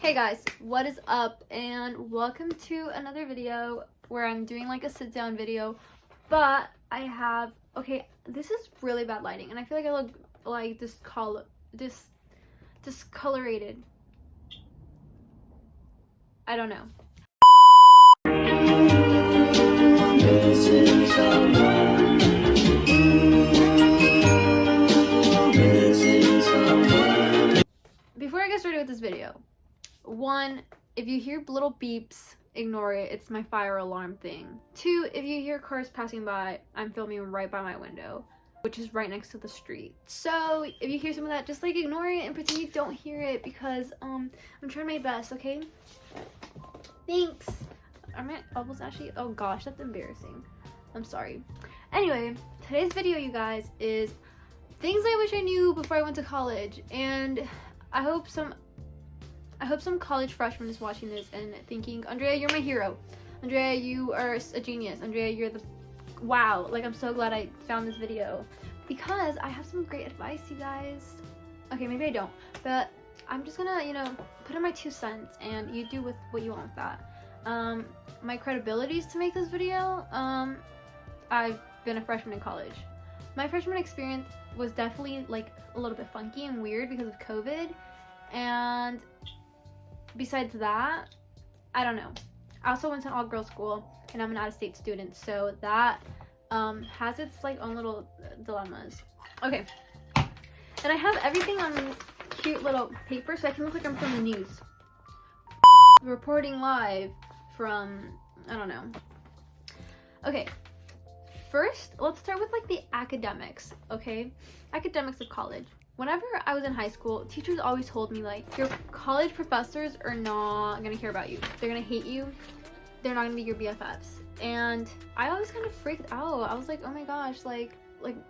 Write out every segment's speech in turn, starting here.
Hey guys, what is up, and welcome to another video where I'm doing like a sit down video, but I have, okay, this is really bad lighting and I feel like I look like discolorated. I don't know. Before I get started with this video, one, if you hear little beeps, ignore it. It's my fire alarm thing. Two, if you hear cars passing by, I'm filming right by my window, which is right next to the street. So if you hear some of that, just like ignore it and pretend you don't hear it, because I'm trying my best, okay? Thanks. Are my elbows actually? Oh gosh, that's embarrassing. I'm sorry. Anyway, today's video, you guys, is things I wish I knew before I went to college, and I hope some college freshman is watching this and thinking, Andrea, you're my hero. Andrea, you are a genius. Andrea, you're the wow. Like, I'm so glad I found this video because I have some great advice, you guys. Okay, maybe I don't, but I'm just gonna, put in my 2 cents and you do with what you want with that. My credibility is to make this video. I've been a freshman in college. My freshman experience was definitely like a little bit funky and weird because of COVID, and besides that, I don't know. I also went to an all-girls school and I'm an out-of-state student, so that has its like own little dilemmas. Okay, and I have everything on these cute little papers so I can look like I'm from the news. Reporting live from, I don't know. Okay, first, let's start with like the academics, okay? Academics of college. Whenever I was in high school, teachers always told me, like, your college professors are not gonna care about you. They're gonna hate you. They're not gonna be your BFFs. And I always kind of freaked out. I was like, oh my gosh, like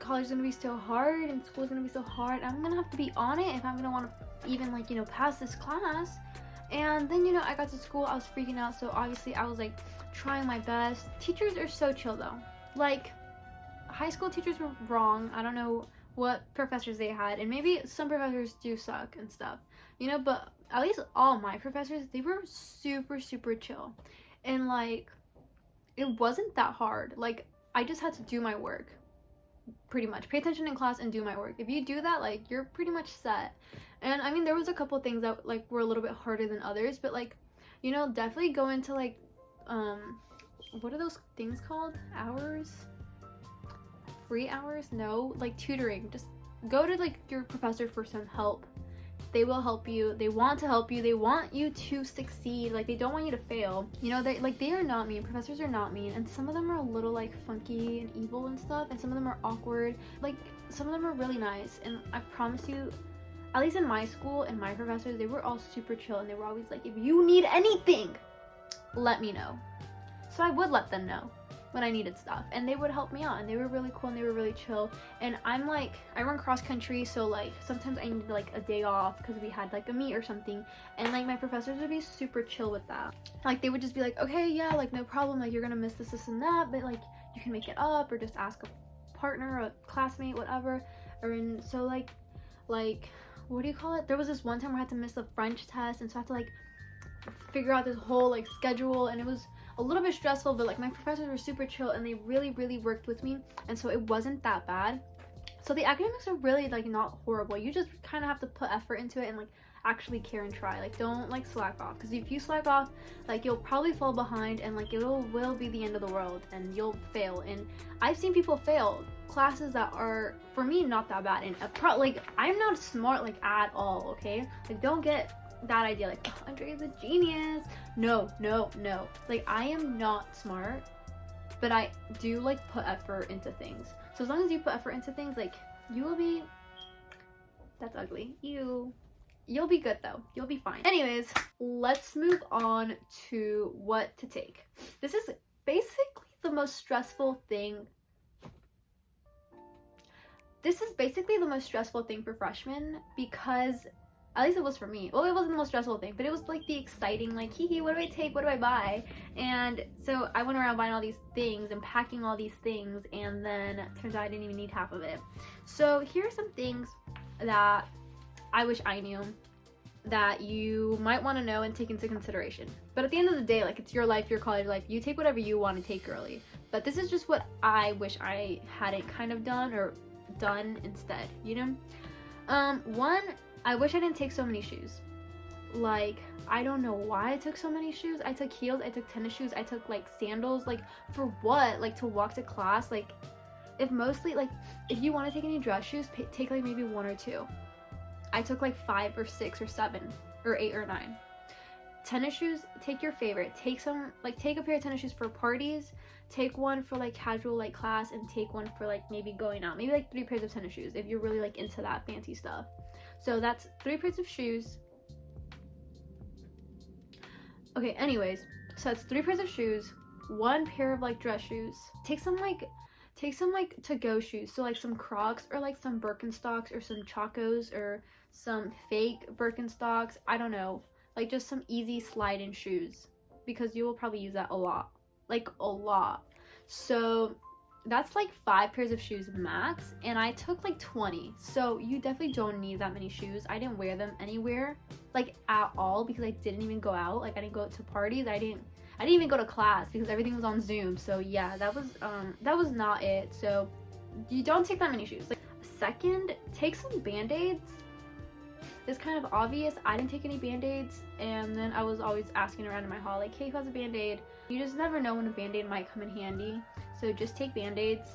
college is gonna be so hard and school is gonna be so hard. I'm gonna have to be on it if I'm gonna want to even like, pass this class. And then, I got to school, I was freaking out. So obviously I was like trying my best. Teachers are so chill though. Like, high school teachers were wrong. I don't know what professors they had, and maybe some professors do suck and stuff, but at least all my professors, they were super chill, and like it wasn't that hard. Like, I just had to do my work, pretty much pay attention in class and do my work. If you do that, like, you're pretty much set. And I mean, there was a couple things that like were a little bit harder than others, but like, definitely go into like what are those things called? Hours? Free hours? No, like tutoring. Just go to like your professor for some help. They will help you. They want to help you. They want you to succeed. Like, they don't want you to fail. They are not mean. Professors are not mean, and some of them are a little like funky and evil and stuff, and some of them are awkward. Like, some of them are really nice, and I promise you, at least in my school and my professors, they were all super chill, and they were always like, if you need anything, let me know. So I would let them know when I needed stuff, and they would help me out, and they were really cool and they were really chill. And I'm like, I run cross country, so like sometimes I need like a day off because we had like a meet or something, and like my professors would be super chill with that. Like, they would just be like, okay, yeah, like no problem, like you're gonna miss this and that, but like you can make it up, or just ask a partner, a classmate, whatever. And so like what do you call it, there was this one time where I had to miss the French test, and so I had to like figure out this whole like schedule, and it was a little bit stressful, but like my professors were super chill and they really worked with me, and so it wasn't that bad. So the academics are really like not horrible. You just kind of have to put effort into it and like actually care and try. Like, don't like slack off, because if you slack off, like, you'll probably fall behind, and like it will be the end of the world, and you'll fail. And I've seen people fail classes that are, for me, not that bad. And like, I'm not smart like at all, okay? Like, don't get that idea like, oh, Andrea's a genius. No, like, I am not smart, but I do like put effort into things. So as long as you put effort into things, like, you will be, that's ugly, you'll be good though. You'll be fine. Anyways, let's move on to what to take. This is basically the most stressful thing. For freshmen, because at least it was for me. Well, it wasn't the most stressful thing, but it was like the exciting, like, hee hee, what do I take? What do I buy? And so I went around buying all these things and packing all these things, and then turns out I didn't even need half of it. So here are some things that I wish I knew that you might want to know and take into consideration. But at the end of the day, like, it's your life, your college life. You take whatever you want to take early. But this is just what I wish I hadn't kind of done or done instead, you know? One, I wish I didn't take so many shoes. Like, I don't know why I took so many shoes. I took heels, I took tennis shoes, I took like sandals. Like, for what? Like, to walk to class? Like, if you want to take any dress shoes, take like maybe 1 or 2. I took like 5 or 6 or 7 or 8 or 9. Tennis shoes, take your favorite. Take a pair of tennis shoes for parties, take one for like casual like class, and take one for like maybe going out. Maybe like 3 pairs of tennis shoes if you're really like into that fancy stuff. So that's 3 pairs of shoes. Okay, anyways, so that's 3 pairs of shoes, 1 pair of like dress shoes. Take some to-go shoes, so like some Crocs or like some Birkenstocks or some Chacos or some fake Birkenstocks. I don't know, like just some easy slide-in shoes, because you will probably use that a lot, like a lot. So that's like 5 pairs of shoes max, and I took like 20. So you definitely don't need that many shoes. I didn't wear them anywhere, like at all, because I didn't even go out. Like, I didn't go to parties. I didn't even go to class because everything was on Zoom. So yeah, that was not it. So you don't take that many shoes. Like, second, take some band-aids. It's kind of obvious. I didn't take any band-aids, and then I was always asking around in my hall, like, hey, who has a band-aid? You just never know when a band-aid might come in handy. So just take band-aids.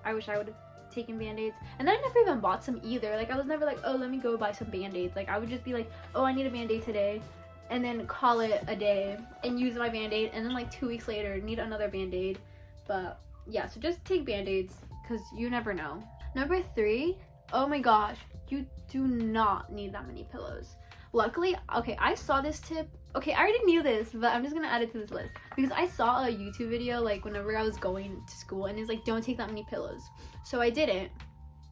I wish I would have taken band-aids. And then I never even bought some either. Like, I was never like, oh, let me go buy some band-aids. Like, I would just be like, oh, I need a band-aid today, and then call it a day and use my band-aid, and then like 2 weeks later need another band-aid. But yeah, so just take band-aids, because you never know. Number 3, oh my gosh, you do not need that many pillows. Luckily, okay, I saw this tip. Okay, I already knew this, but I'm just gonna add it to this list because I saw a YouTube video like whenever I was going to school, and it's like, don't take that many pillows. So I didn't,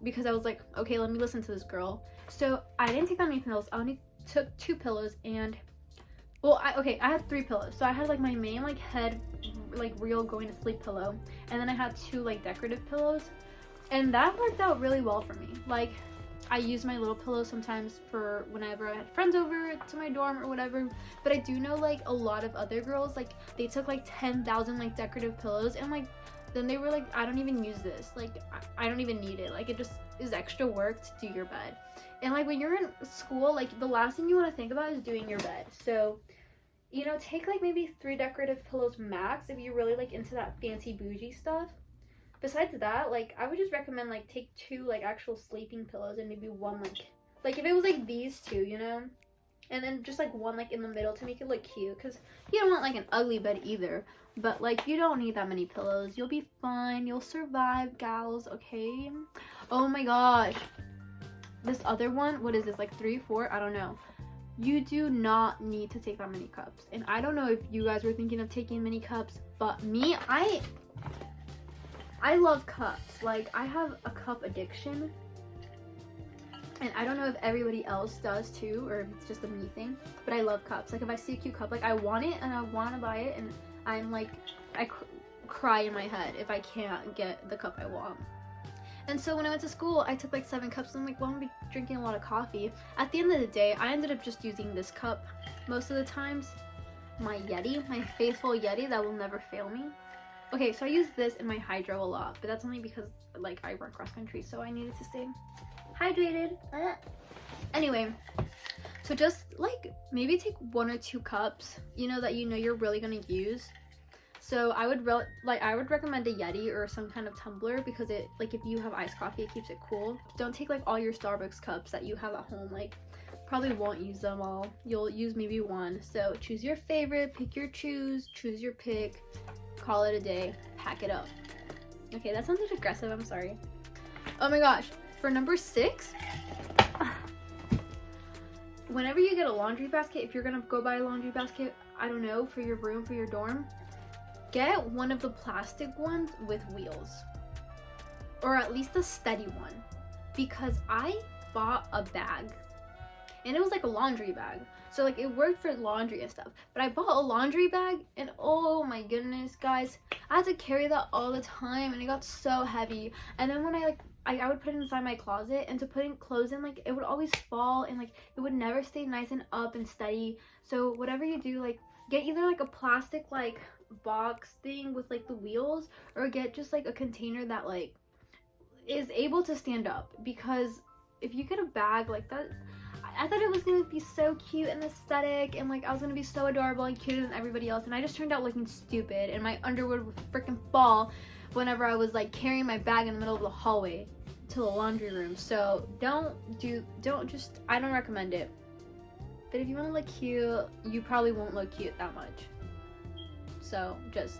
because I was like, okay, let me listen to this girl. So I didn't take that many pillows. I only took 2 pillows, and well, I had 3 pillows. So I had like my main like head, like real going to sleep pillow, and then I had 2 like decorative pillows, and that worked out really well for me. Like, I use my little pillow sometimes for whenever I had friends over to my dorm or whatever. But I do know like a lot of other girls, like, they took like 10,000 like decorative pillows, and like then they were like, I don't even use this. Like, I don't even need it. Like, it just is extra work to do your bed. And like when you're in school, like the last thing you want to think about is doing your bed. So, you know, take like maybe 3 decorative pillows max if you're really like into that fancy bougie stuff. Besides that, like, I would just recommend like take 2 like actual sleeping pillows, and maybe 1 like if it was like these 2, you know, and then just like 1 like in the middle to make it look cute, because you don't want like an ugly bed either. But like, you don't need that many pillows. You'll be fine. You'll survive, gals. Okay. Oh my gosh, this other one, what is this, like 3, 4? I don't know. You do not need to take that many cups. And I don't know if you guys were thinking of taking many cups, but me, I love cups. Like, I have a cup addiction, and I don't know if everybody else does too, or if it's just a me thing, but I love cups. Like, if I see a cute cup, like, I want it and I want to buy it, and I'm like, I cry in my head if I can't get the cup I want. And so when I went to school, I took like 7 cups, and I'm like, well, I'm gonna be drinking a lot of coffee. At the end of the day, I ended up just using this cup most of the times. My Yeti, my faithful Yeti that will never fail me. Okay, so I use this in my hydro a lot, but that's only because like I run cross country, so I needed to stay hydrated. Anyway, so just like maybe take 1 or 2 cups, you know, that you know you're really gonna use. So I would recommend a Yeti or some kind of tumbler, because it, like, if you have iced coffee, it keeps it cool. Don't take like all your Starbucks cups that you have at home. Like, probably won't use them all. You'll use maybe 1. So choose your favorite, pick your choose your pick, call it a day, pack it up. Okay, that sounded aggressive, I'm sorry. Oh my gosh, for number 6, whenever you get a laundry basket, if you're gonna go buy a laundry basket, I don't know, for your room, for your dorm, get one of the plastic ones with wheels, or at least a steady one, because I bought a bag, and it was like a laundry bag, so like it worked for laundry and stuff, but I bought a laundry bag, and oh my goodness, guys, I had to carry that all the time, and it got so heavy. And then when I like I would put it inside my closet, and to put clothes in, like, it would always fall, and like it would never stay nice and up and steady. So whatever you do, like, get either like a plastic like box thing with like the wheels, or get just like a container that like is able to stand up, because if you get a bag like that, I thought it was gonna be so cute and aesthetic, and like I was gonna be so adorable and cuter than everybody else, and I just turned out looking stupid, and my underwear would freaking fall whenever I was like carrying my bag in the middle of the hallway to the laundry room. So I don't recommend it. But if you want to look cute, you probably won't look cute that much. So just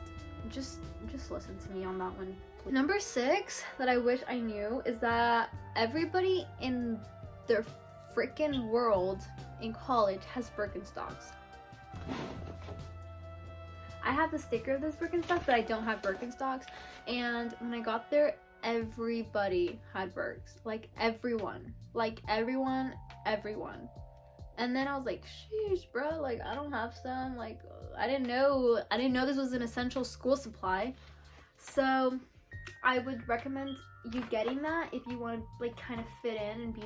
listen to me on that one. Number 6 that I wish I knew is that everybody in their freaking world in college has Birkenstocks. I have the sticker of this Birkenstock, but I don't have Birkenstocks. And when I got there, everybody had Birks. Like everyone. And then I was like, sheesh, bro, like I don't have some. Like I didn't know this was an essential school supply. So I would recommend you getting that if you want to like kind of fit in and be,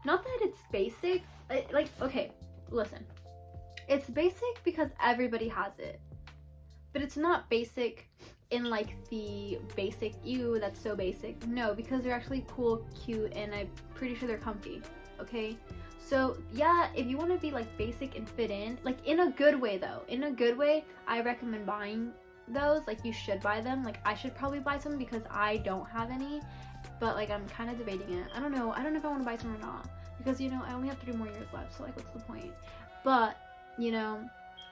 not that it's basic, like, okay, listen, it's basic because everybody has it, but it's not basic in like the basic, ew, that's so basic. No, because they're actually cool, cute, and I'm pretty sure they're comfy. Okay, so yeah, if you want to be like basic and fit in, like in a good way though, in a good way, I recommend buying those. Like you should buy them. Like I should probably buy some because I don't have any, but like I'm kind of debating it. I don't know if I want to buy some or not, because you know I only have 3 more years left, so like what's the point? But you know,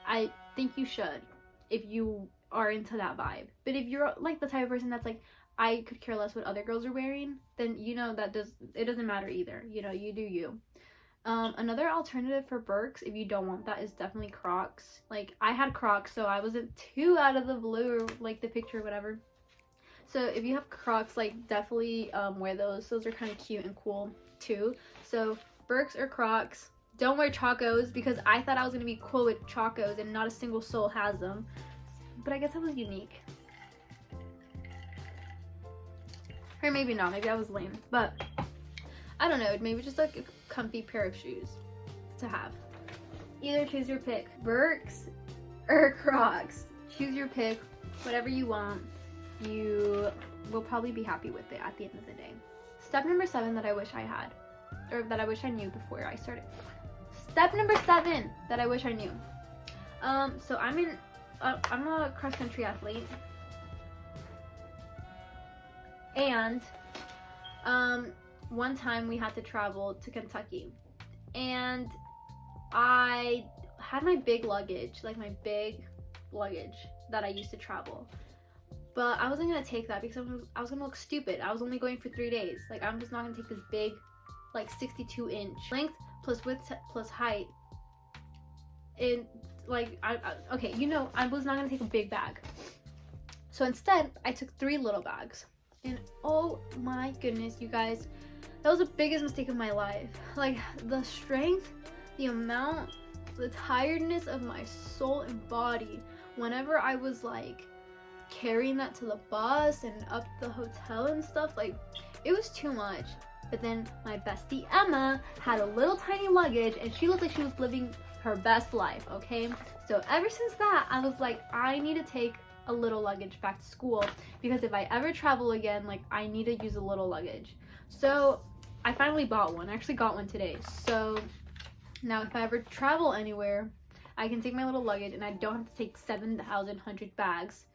I think you should if you are into that vibe. But if you're like the type of person that's like, I could care less what other girls are wearing, then you know it doesn't matter either. You know, you do you. Another alternative for Birks, if you don't want that, is definitely Crocs. Like I had Crocs, so I wasn't too out of the blue, or like the picture or whatever. So if you have Crocs, like definitely wear those. Those are kind of cute and cool too. So Birks or Crocs. Don't wear Chacos, because I thought I was gonna be cool with Chacos and not a single soul has them. But I guess I was unique. Or maybe not, maybe I was lame. But I don't know, maybe just like a comfy pair of shoes to have. Either choose your pick. Birks or Crocs. Choose your pick, whatever you want. You will probably be happy with it at the end of the day. Step number 7 that I wish I had, or that I wish I knew before I started. Step number 7 that I wish I knew. So I'm a cross country athlete, and one time we had to travel to Kentucky, and I had my big luggage, like my big luggage that I used to travel, but I wasn't gonna take that because I was gonna look stupid. I was only going for 3 days. Like I'm just not gonna take this big, like 62-inch length plus width plus height. And like okay, you know, I was not gonna take a big bag. So instead, I took 3 little bags, and oh my goodness, you guys, that was the biggest mistake of my life. Like the strength, the amount, the tiredness of my soul and body whenever I was like carrying that to the bus and up the hotel and stuff, like it was too much. But then my bestie Emma had a little tiny luggage, and she looked like she was living her best life, okay? So ever since that, I was like, I need to take a little luggage back to school, because if I ever travel again, like I need to use a little luggage. So I finally bought one. I actually got one today. So now if I ever travel anywhere, I can take my little luggage and I don't have to take 7,100 bags.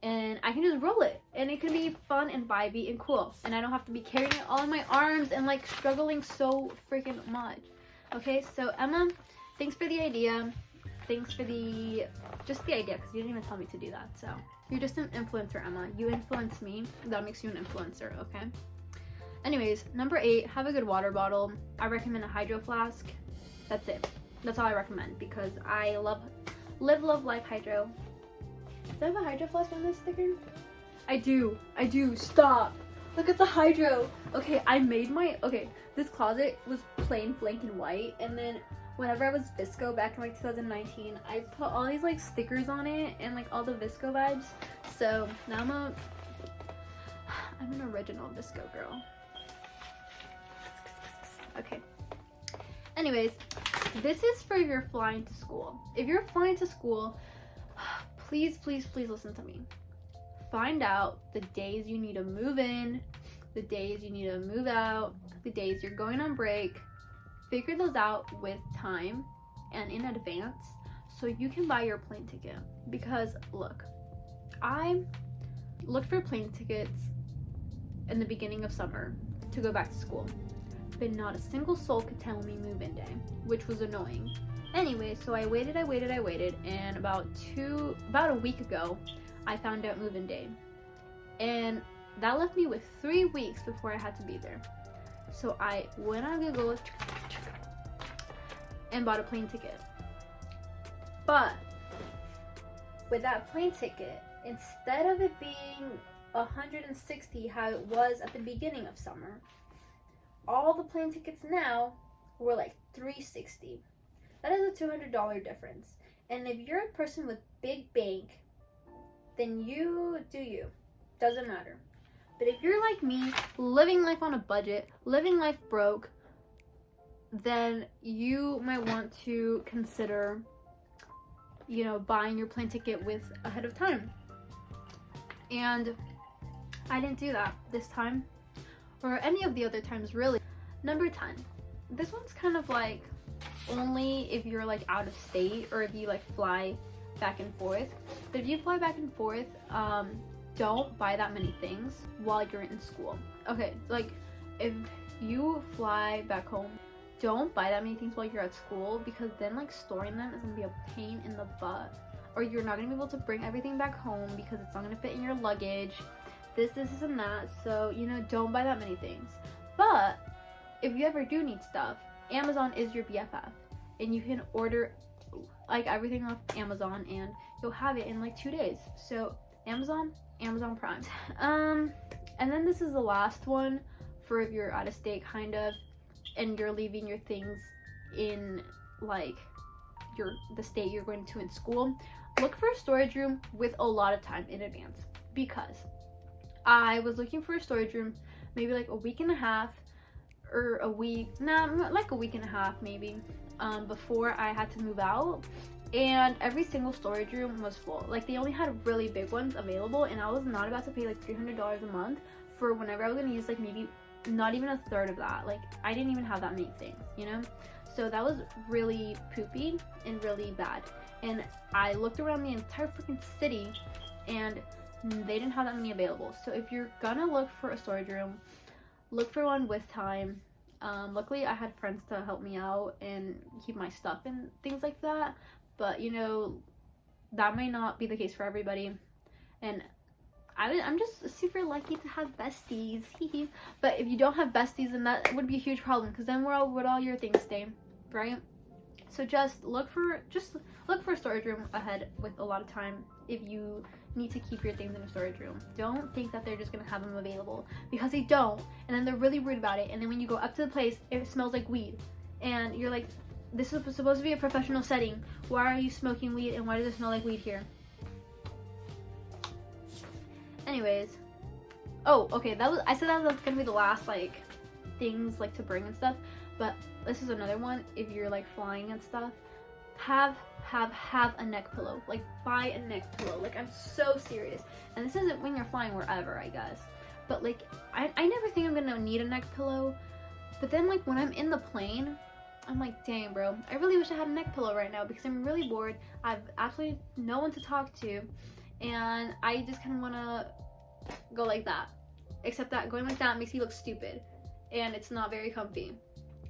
And I can just roll it, and it can be fun and vibey and cool, and I don't have to be carrying it all in my arms and like struggling so freaking much. Okay, so Emma, thanks for the idea. Thanks for just the idea, because you didn't even tell me to do that. So you're just an influencer, Emma. You influence me, that makes you an influencer. Okay, anyways, number 8, have a good water bottle. I recommend a hydro flask. That's it. That's all I recommend, because I love life hydro. Do I have a hydro flask on this sticker? I do. Stop. Look at the hydro. Okay, this closet was plain blank and white, and then whenever I was Visco back in like 2019, I put all these like stickers on it and like all the Visco vibes. So now I'm an original Visco girl. Okay. Anyways, this is for if you're flying to school. If you're flying to school, please, please, please listen to me. Find out the days you need to move in, the days you need to move out, the days you're going on break. Figure those out with time and in advance so you can buy your plane ticket. Because look, I looked for plane tickets in the beginning of summer to go back to school, but not a single soul could tell me move-in day, which was annoying. Anyway, so I waited, and about a week ago, I found out move-in day. And that left me with 3 weeks before I had to be there. So I went on Google and bought a plane ticket. But with that plane ticket, instead of it being $160 how it was at the beginning of summer, all the plane tickets now were like $360. That is a $200 difference. And if you're a person with big bank, then you do you. Doesn't matter. But if you're like me, living life on a budget, living life broke, then you might want to consider, buying your plane ticket ahead of time. And I didn't do that this time, or any of the other times really. Number 10. This one's kind of like only if you're like out of state or if you like fly back and forth. But if you fly back and forth, don't buy that many things while you're in school. Okay, like if you fly back home, don't buy that many things while you're at school, because then like storing them is gonna be a pain in the butt, or you're not gonna be able to bring everything back home because it's not gonna fit in your luggage, this and that. So don't buy that many things. But if you ever do need stuff, Amazon is your BFF, and you can order like everything off Amazon and you'll have it in like 2 days. So Amazon Prime. And then this is the last one for if you're out of state kind of, and you're leaving your things in like the state you're going to in school. Look for a storage room with a lot of time in advance, because I was looking for a storage room maybe like a week and a half or a week, like a week and a half maybe, before I had to move out, and every single storage room was full. Like they only had really big ones available, and I was not about to pay like $300 a month for whenever I was gonna use like maybe not even a third of that. Like I didn't even have that many things, so that was really poopy and really bad. And I looked around the entire freaking city and they didn't have that many available. So if you're gonna look for a storage room, look for one with time. Luckily I had friends to help me out and keep my stuff and things like that, but that might not be the case for everybody. And I'm just super lucky to have besties. But if you don't have besties, then that would be a huge problem, because then where would all your things stay, right? So just look for a storage room ahead with a lot of time if you need to keep your things in a storage room. Don't think that they're just gonna have them available, because they don't, and then they're really rude about it. And then when you go up to the place, it smells like weed, and you're like, this is supposed to be a professional setting. Why are you smoking weed, and why does it smell like weed here? Anyways, okay, I said that was gonna be the last like things like to bring and stuff, but this is another one. If you're like flying and stuff, have a neck pillow. Like buy a neck pillow. Like I'm so serious. And this isn't when you're flying wherever, I guess, but like I never think I'm gonna need a neck pillow, but then like when I'm in the plane, I'm like, dang bro, I really wish I had a neck pillow right now, because I'm really bored. I've absolutely no one to talk to, and I just kind of want to go like that, except that going like that makes you look stupid and it's not very comfy.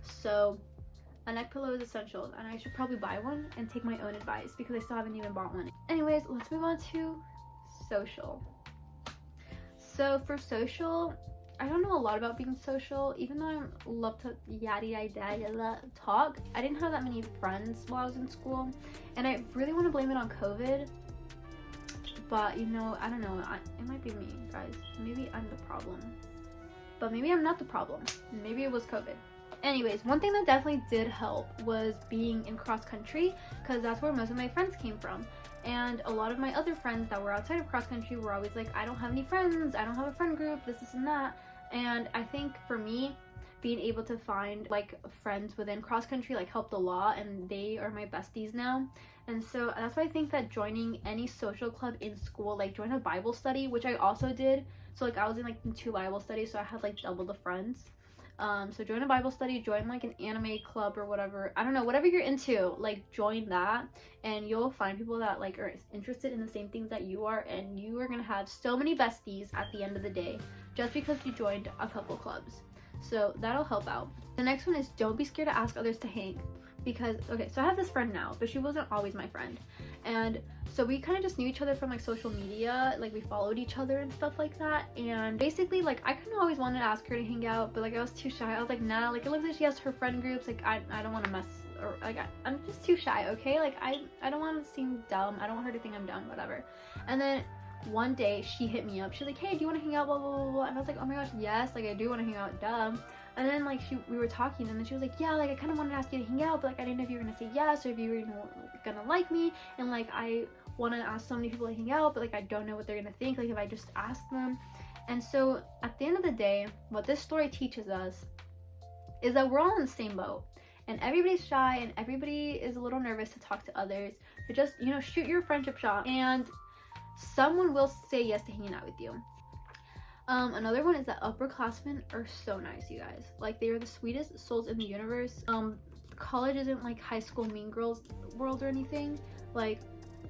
So a neck pillow is essential, and I should probably buy one and take my own advice, because I still haven't even bought one. Anyways, let's move on to social. So for social, I don't know a lot about being social, even though I love to talk. I didn't have that many friends while I was in school, and I really want to blame it on COVID. But I don't know, it might be me, guys. Maybe I'm the problem. But maybe I'm not the problem. Maybe it was COVID. Anyways, one thing that definitely did help was being in cross country, because that's where most of my friends came from. And a lot of my other friends that were outside of cross country were always like, I don't have any friends, I don't have a friend group, this and that. And I think for me, being able to find like friends within cross country like helped a lot, and they are my besties now. And so that's why I think that joining any social club in school, like join a Bible study, which I also did. So like I was in like 2 Bible studies, so I had like double the friends. So join a Bible study, join like an anime club or whatever, I don't know, whatever you're into, like join that, and you'll find people that like are interested in the same things that you are, and you are gonna have so many besties at the end of the day just because you joined a couple clubs. So that'll help out. The next one is don't be scared to ask others to hang. Because okay, so I have this friend now, but she wasn't always my friend, and so we kind of just knew each other from like social media, like we followed each other and stuff like that. And basically like I kind of always wanted to ask her to hang out, but like I was too shy. I was like, nah, like it looks like she has her friend groups, like I don't want to mess, or like I'm just too shy, okay? Like I don't want to seem dumb, I don't want her to think I'm dumb, whatever. And then one day she hit me up, she's like, hey, do you want to hang out, blah blah blah blah, and I was like, oh my gosh, yes, like I do want to hang out, dumb. And then like we were talking, and then she was like, yeah, like I kind of wanted to ask you to hang out, but like I didn't know if you were gonna say yes or if you were gonna like me, and like I want to ask so many people to hang out, but like I don't know what they're gonna think, like if I just ask them. And so at the end of the day, what this story teaches us is that we're all in the same boat, and everybody's shy and everybody is a little nervous to talk to others, but just, you know, shoot your friendship shot and someone will say yes to hanging out with you. Another one is that upperclassmen are so nice, you guys. Like, they are the sweetest souls in the universe. College isn't like high school mean girls world or anything. Like,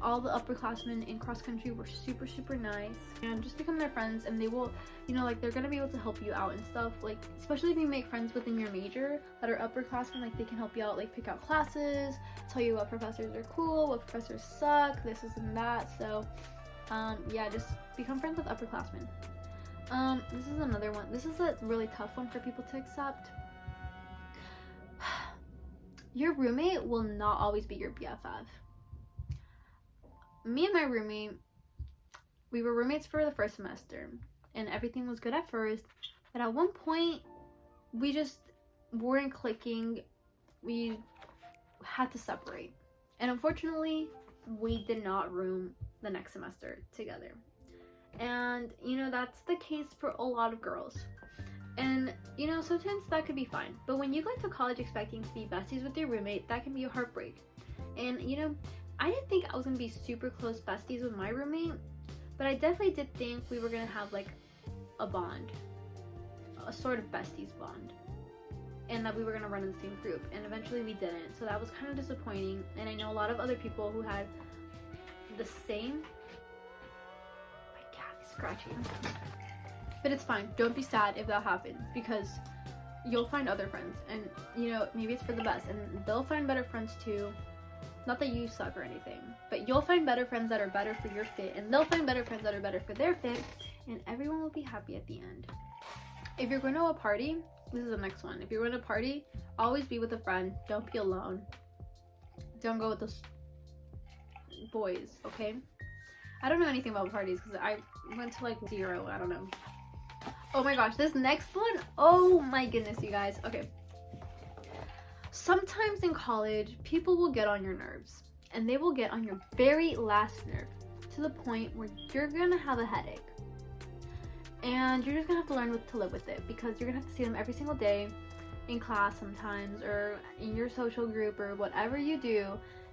all the upperclassmen in cross country were super, super nice. And just become their friends, and they will, you know, like, they're gonna be able to help you out and stuff. Like, especially if you make friends within your major that are upperclassmen, like, they can help you out, like, pick out classes, tell you what professors are cool, what professors suck, this and that. So, yeah, just become friends with upperclassmen. This is another one. This is a really tough one for people to accept. Your roommate will not always be your BFF. Me and my roommate, we were roommates for the first semester, and everything was good at first, but at one point, we just weren't clicking. We had to separate, and unfortunately, we did not room the next semester together. And you know, that's the case for a lot of girls, and you know, sometimes that could be fine, but when you go into college expecting to be besties with your roommate, that can be a heartbreak. And you know, I didn't think I was gonna be super close besties with my roommate, but I definitely did think we were gonna have like a bond, a sort of besties bond, and that we were gonna run in the same group, and eventually we didn't. So that was kind of disappointing, and I know a lot of other people who had the same. Scratching. But it's fine, don't be sad if that happens, because you'll find other friends, and you know, maybe it's for the best, and they'll find better friends too. Not that you suck or anything, but you'll find better friends that are better for your fit, and they'll find better friends that are better for their fit, and everyone will be happy at the end. If you're going to a party, this is the next one. If you're going to a party, always be with a friend. Don't be alone. Don't go with those boys, okay? I don't know anything about parties because I went to like 0. I don't know. Oh my gosh, this next one. Oh my goodness, you guys. Okay. Sometimes in college, people will get on your nerves, and they will get on your very last nerve to the point where you're gonna have a headache. And you're just gonna have to learn to live with it, because you're gonna have to see them every single day in class sometimes, or in your social group, or whatever you do,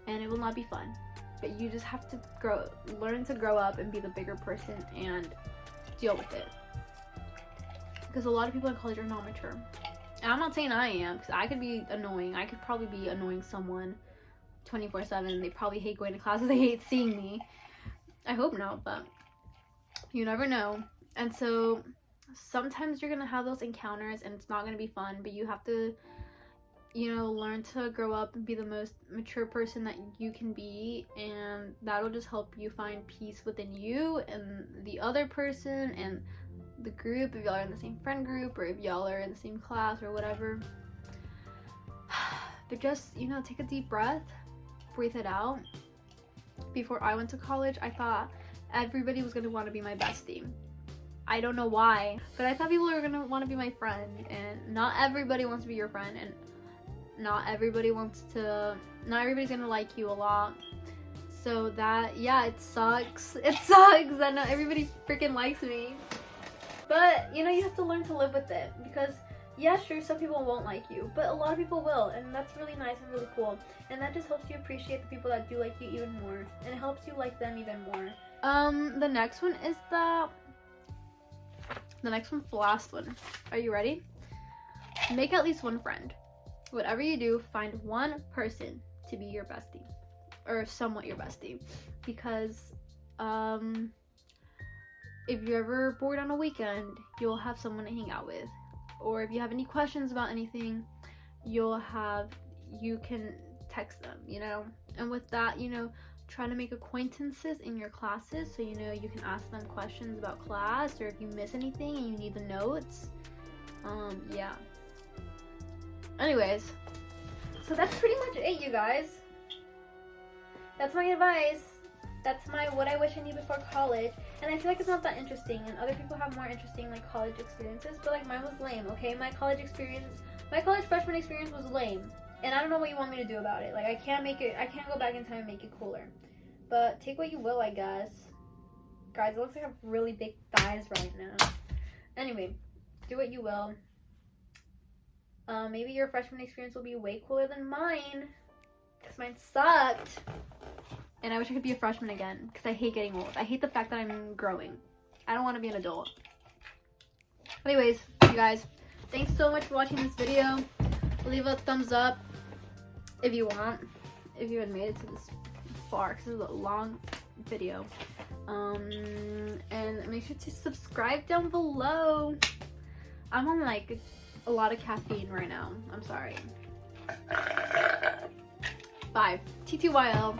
and it will not be fun. But you just have to learn to grow up and be the bigger person and deal with it. Because a lot of people in college are not mature. And I'm not saying I am, because I could be annoying. I could probably be annoying someone 24/7. They probably hate going to classes. They hate seeing me. I hope not, but you never know. And so sometimes you're gonna have those encounters and it's not gonna be fun, but you have to, you know, learn to grow up and be the most mature person that you can be, and that'll just help you find peace within you and the other person and the group, if y'all are in the same friend group or if y'all are in the same class or whatever. But just, you know, take a deep breath, breathe it out. Before I went to college, I thought everybody was gonna want to be my bestie. I don't know why, but I thought people were gonna want to be my friend, and not everybody wants to be your friend, and not everybody's gonna like you a lot. So that, yeah, it sucks. It sucks that not everybody freaking likes me. But, you know, you have to learn to live with it, because yeah, sure, some people won't like you, but a lot of people will, and that's really nice and really cool. And that just helps you appreciate the people that do like you even more, and it helps you like them even more. The next one is the last one. Are you ready? Make at least one friend. Whatever you do, find one person to be your bestie, or somewhat your bestie, because if you're ever bored on a weekend, you'll have someone to hang out with. Or if you have any questions about anything, you can text them, you know? And with that, you know, try to make acquaintances in your classes so you know you can ask them questions about class, or if you miss anything and you need the notes. Yeah. Anyways, so that's pretty much it, you guys. That's my advice. That's my what I wish I knew before college. And I feel like it's not that interesting, and other people have more interesting like college experiences, but like mine was lame, okay? My college freshman experience was lame. And I don't know what you want me to do about it. Like I can't go back in time and make it cooler. But take what you will, I guess. Guys, it looks like I have really big thighs right now. Anyway, do what you will. Maybe your freshman experience will be way cooler than mine, because mine sucked. And I wish I could be a freshman again, because I hate getting old. I hate the fact that I'm growing. I don't want to be an adult. Anyways, you guys, thanks so much for watching this video. Leave a thumbs up if you want, if you had made it to this far, because this is a long video. And make sure to subscribe down below. I'm on like a lot of caffeine right now. I'm sorry. Bye. TTYL.